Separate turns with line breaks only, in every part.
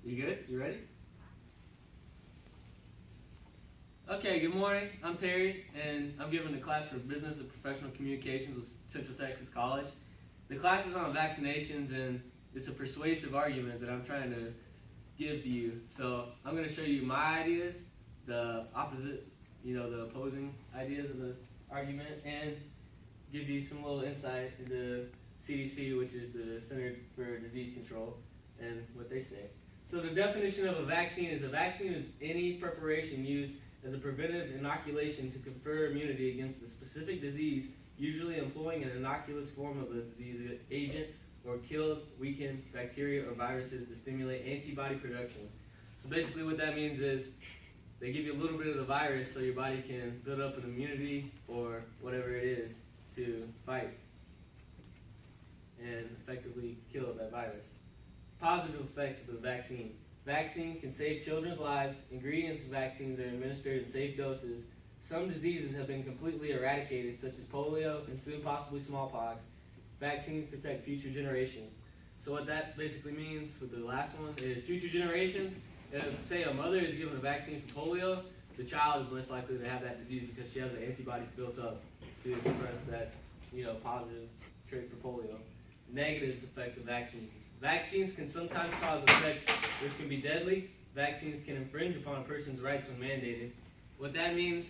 You good? You ready? Okay, good morning. I'm Terry, and I'm giving the class for Business and Professional Communications with Central Texas College. The class is on vaccinations, and it's a persuasive argument that I'm trying to give to you. So I'm going to show you my ideas, the opposite, the opposing ideas of the argument, and give you some little insight into CDC, which is the Center for Disease Control, and what they say. So the definition of a vaccine is any preparation used as a preventive inoculation to confer immunity against a specific disease, usually employing an innocuous form of the disease agent or killed, weakened bacteria or viruses to stimulate antibody production. So basically what that means is they give you a little bit of the virus so your body can build up an immunity or whatever it is to fight and effectively kill that virus. Positive effects of the vaccine. Vaccine can save children's lives. Ingredients of vaccines are administered in safe doses. Some diseases have been completely eradicated, such as polio and soon possibly smallpox. Vaccines protect future generations. So what that basically means with the last one is future generations. If, say, a mother is given a vaccine for polio, the child is less likely to have that disease because she has the antibodies built up to suppress that, positive trait for polio. Negative effects of vaccines. Vaccines can sometimes cause effects which can be deadly. Vaccines can infringe upon a person's rights when mandated. What that means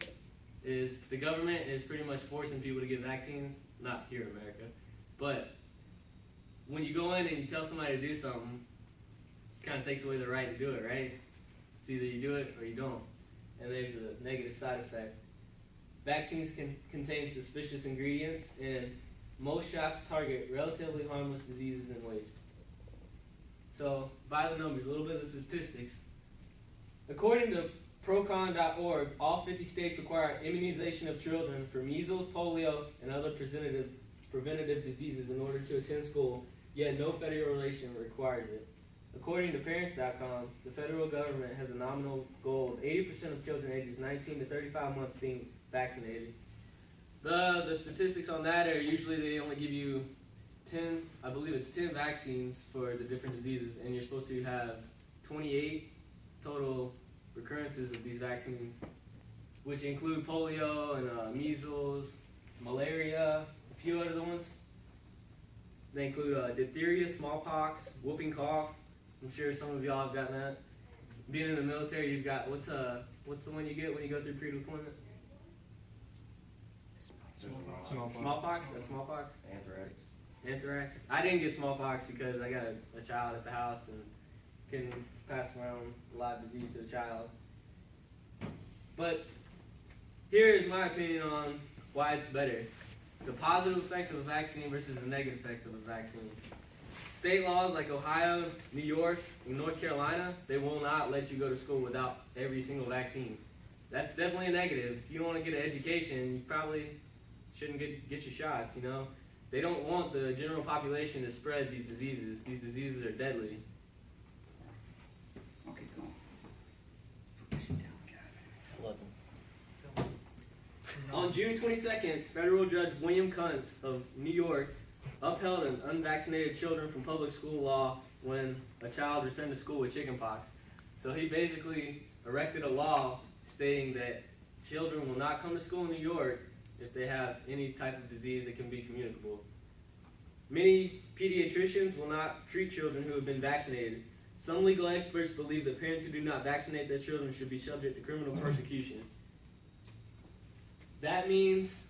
is the government is pretty much forcing people to get vaccines, not here in America, but when you go in and you tell somebody to do something, it kind of takes away the right to do it, right? It's either you do it or you don't, and there's a negative side effect. Vaccines can contain suspicious ingredients, and most shots target relatively harmless diseases and waste. So, by the numbers, a little bit of statistics. According to procon.org, all 50 states require immunization of children for measles, polio, and other preventative diseases in order to attend school, yet no federal regulation requires it. According to parents.com, the federal government has a nominal goal of 80% of children ages 19 to 35 months being vaccinated. The statistics on that are usually they only give you 10 vaccines for the different diseases, and you're supposed to have 28 total recurrences of these vaccines, which include polio and measles, malaria, a few other ones. They include diphtheria, smallpox, whooping cough. I'm sure some of y'all have gotten that. Being in the military, you've got what's the one you get when you go through pre-deployment? Smallpox? That's smallpox? Anthrax. I didn't get smallpox because I got a child at the house and couldn't pass around a lot of disease to the child. But here is my opinion on why it's better. The positive effects of a vaccine versus the negative effects of a vaccine. State laws like Ohio, New York, and North Carolina, they will not let you go to school without every single vaccine. That's definitely a negative. If you don't want to get an education, you probably shouldn't get your shots, They don't want the general population to spread these diseases. These diseases are deadly.
Okay, go on.
On June 22nd, federal judge William Kuntz of New York upheld an unvaccinated children from public school law when a child returned to school with chickenpox. So he basically erected a law stating that children will not come to school in New York if they have any type of disease that can be communicable. Many pediatricians will not treat children who have been vaccinated. Some legal experts believe that parents who do not vaccinate their children should be subject to criminal persecution. That means,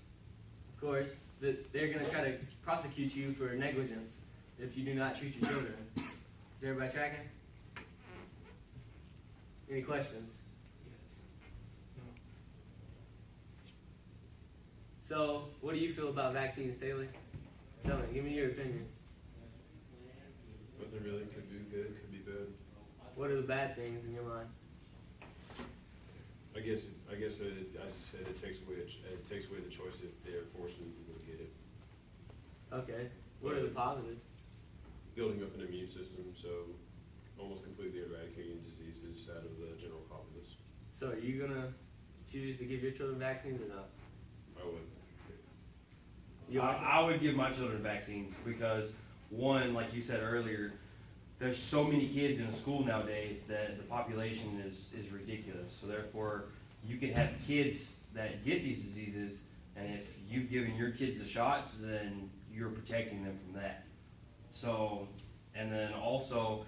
of course, that they're going to try to prosecute you for negligence if you do not treat your children. Is everybody tracking? Any questions? So, what do you feel about vaccines, Taylor? Tell me, give me your opinion.
What they really could be good, could be bad.
What are the bad things in your mind?
I guess, as you said, it takes away the choice if they're forcing people to get it.
Okay. What are the positives?
Building up an immune system, so almost completely eradicating diseases out of the general populace.
So, are you gonna choose to give your children vaccines or not?
I would.
I would give my children vaccines because, one, like you said earlier,
there's so many kids in a school nowadays that the population is ridiculous. So therefore, you can have kids that get these diseases, and if you've given your kids the shots, then you're protecting them from that. So, and then also,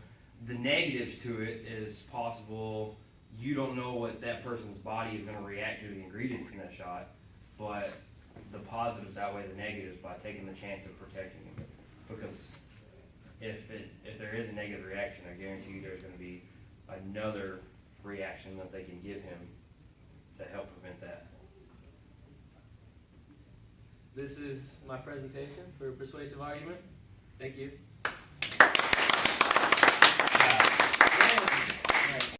the negatives to it is possible, you don't know what that person's body is gonna react to the ingredients in that shot, but the positives outweigh the negatives by taking the chance of protecting them. Because if there is a negative reaction, I guarantee you there's gonna be another reaction that they can give him to help prevent that.
This is my presentation for persuasive argument. Thank you.